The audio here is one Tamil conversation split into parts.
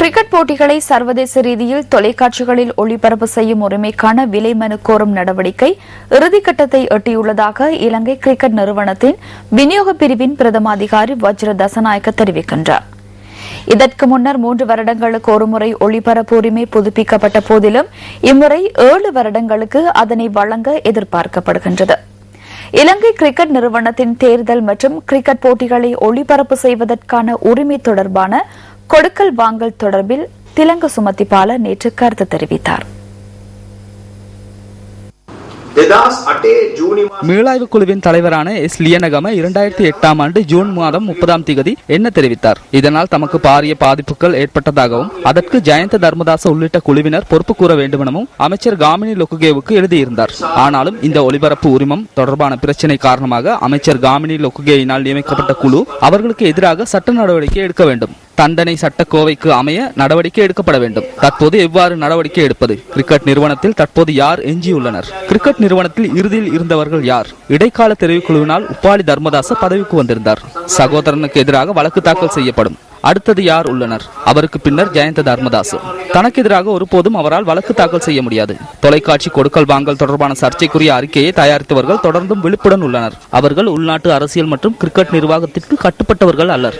கிரிக்கெட் போட்டிகளை சர்வதேச ரீதியில் தொலைக்காட்சிகளில் ஒளிபரப்பு செய்யும் உரிமைக்கான விலை மனு கோரும் நடவடிக்கை இறுதிக்கட்டத்தை எட்டியுள்ளதாக இலங்கை கிரிக்கெட் நிறுவனத்தின் விநியோக பிரிவின் பிரதம அதிகாரி வஜ்ர தசநாயக்க தெரிவிக்கின்றார். இதற்கு முன்னர் 3 வருடங்களுக்கு ஒருமுறை ஒளிபரப்பு உரிமை புதுப்பிக்கப்பட்ட போதிலும் இம்முறை 7 வருடங்களுக்கு அதனை வழங்க எதிர்பார்க்கப்படுகின்றது. இலங்கை கிரிக்கெட் நிறுவனத்தின் தேர்தல் மற்றும் கிரிக்கெட் போட்டிகளை ஒளிபரப்பு செய்வதற்கான உரிமை தொடர்பான கொடுக்கல் வாங்கல் தொடர்பில் திலங்க சுமதிபால நேற்று கருத்து தெரிவித்தார். மீளாய்வு குழுவின் தலைவரான எஸ் லியனகம 2008ஆம் ஆண்டு ஜூன் மாதம் 30ஆம் தேதி என்ன தெரிவித்தார். இதனால் தமக்கு பாரிய பாதிப்புகள் ஏற்பட்டதாகவும் அதற்கு ஜயந்த தர்மதாச உள்ளிட்ட குழுவினர் பொறுப்பு கூற வேண்டுமெனவும் அமைச்சர் காமினி லொக்குகேவுக்கு எழுதியிருந்தார். ஆனாலும் இந்த ஒளிபரப்பு உரிமம் தொடர்பான பிரச்சினை காரணமாக அமைச்சர் காமினி லொக்குகேயினால் நியமிக்கப்பட்ட குழு அவர்களுக்கு எதிராக சட்ட நடவடிக்கை எடுக்க வேண்டும். தண்டனை சட்டக்கோவைக்கு அமைய நடவடிக்கை எடுக்கப்பட வேண்டும். தற்போது எவ்வாறு நடவடிக்கை எடுப்பது? கிரிக்கெட் நிறுவனத்தில் தற்போது யார் எஞ்சியுள்ளனர்? கிரிக்கெட் நிறுவனத்தில் இறுதியில் இருந்தவர்கள் யார்? இடைக்கால தெரிவுக்குழுவினால் உப்பாலி தர்மதாச பதவிக்கு வந்திருந்தார். சகோதரனுக்கு எதிராக வழக்கு தாக்கல் செய்யப்படும். அடுத்தது யார் உள்ளனர்? அவருக்கு பின்னர் ஜயந்த தர்மதாசு. தனக்கு எதிராக ஒருபோதும் அவரால் வழக்கு தாக்கல் செய்ய முடியாது. தொலைக்காட்சி கொடுக்கல் வாங்கல் தொடர்பான சர்ச்சைக்குரிய அறிக்கையை தயாரித்தவர்கள் தொடர்ந்தும் விழிப்புடன் உள்ளனர். அவர்கள் உள்நாட்டு அரசியல் மற்றும் கிரிக்கெட் நிர்வாகத்திற்கு கட்டுப்பட்டவர்கள் அல்லர்.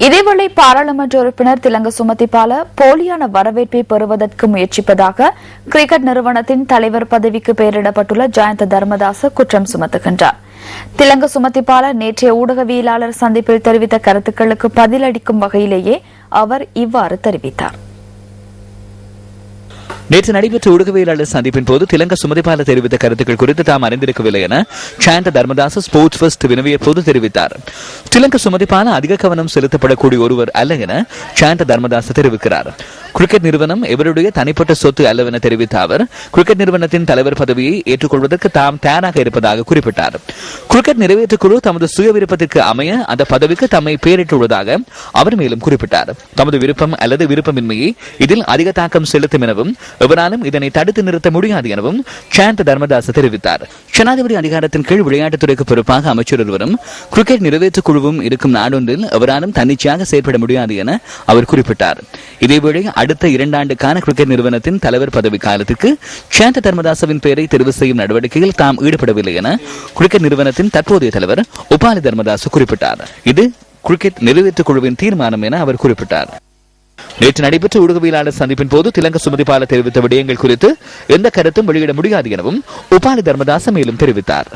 இதேவேளை பாராளுமன்ற உறுப்பினர் திலங்க சுமதிபால போலியான வரவேற்பை பெறுவதற்கு முயற்சிப்பதாக கிரிக்கெட் நிறுவனத்தின் தலைவர் பதவிக்கு பெயரிடப்பட்டுள்ள ஜயந்த தர்மதாச குற்றம் சுமத்துகின்றார். திலங்க சுமதிபால நேற்றைய ஊடகவியலாளர் சந்திப்பில் தெரிவித்த கருத்துக்களுக்கு பதிலளிக்கும் வகையிலேயே அவர் இவ்வாறு தெரிவித்தார். நேற்று நடைபெற்ற ஊடகவியலாளர் சந்திப்பின் போது திலங்க சுமதிபால தெரிவித்த கருத்துக்கள் குறித்து தாம் அறிந்திருக்கவில்லை என ஜயந்த தர்மதாச ஸ்போர்ட்ஸ் ஃபர்ஸ்ட் வினவிய போது தெரிவித்தார். திலங்க சுமதிபால அதிக கவனம் செலுத்தப்படக்கூடிய ஒருவர் அல்ல என ஜயந்த தர்மதாச தெரிவிக்கிறார். கிரிக்கெட் நிறுவனம் எவருடைய தனிப்பட்ட சொத்து அல்லவென தெரிவித்த அவர் கிரிக்கெட் நிறுவனத்தின் தலைவர் பதவியை ஏற்றுக்கொள்வதற்கு தாம் தயாராக இருப்பதாக குறிப்பிட்டார். கிரிக்கெட் நிறைவேற்றுக்குழு தமது சுய விருப்பத்திற்கு அமைய அந்த பதவிக்கு தம்மை பெயரிட்டுள்ளதாக அவர் மேலும் குறிப்பிட்டார். தமது விருப்பம் அல்லது விருப்பமின்மையை இதில் அதிக தாக்கம் செலுத்தும் எனவும் எவராலும் இதனை தடுத்து நிறுத்த முடியாது எனவும் ஜயந்த தர்மதாச தெரிவித்தார். ஜனாதிபதி அதிகாரத்தின் கீழ் விளையாட்டுத்துறைக்கு பொறுப்பாக அமைச்சர் ஒருவரும் கிரிக்கெட் நிறைவேற்று குழுவும் இருக்கும் நாடொன்றில் எவராலும் தன்னிச்சையாக செயற்பட முடியாது என அவர் குறிப்பிட்டார். இதேவேளை அடுத்த 2 ஆண்டுக்கான கிரிக்கெட் நிறுவனத்தின் தலைவர் பதவி காலத்திற்கு ஜயந்த தர்மதாசவின் பெயரை தெரிவு செய்யும் நடவடிக்கையில் தாம் ஈடுபடவில்லை என கிரிக்கெட் நிறுவனத்தின் தற்போதைய தலைவர் உபாலி தர்மதாச குறிப்பிட்டார். இது கிரிக்கெட் நிறைவேற்று குழுவின் தீர்மானம் என அவர் குறிப்பிட்டார். நேற்று நடைபெற்ற ஊடகவியலாளர் சந்திப்பின் போது திலங்க சுமதிபால தெரிவித்த விடயங்கள் குறித்து எந்த கருத்தும் வெளியிட முடியாது எனவும் உபாலி தர்மதாச மேலும் தெரிவித்தார்.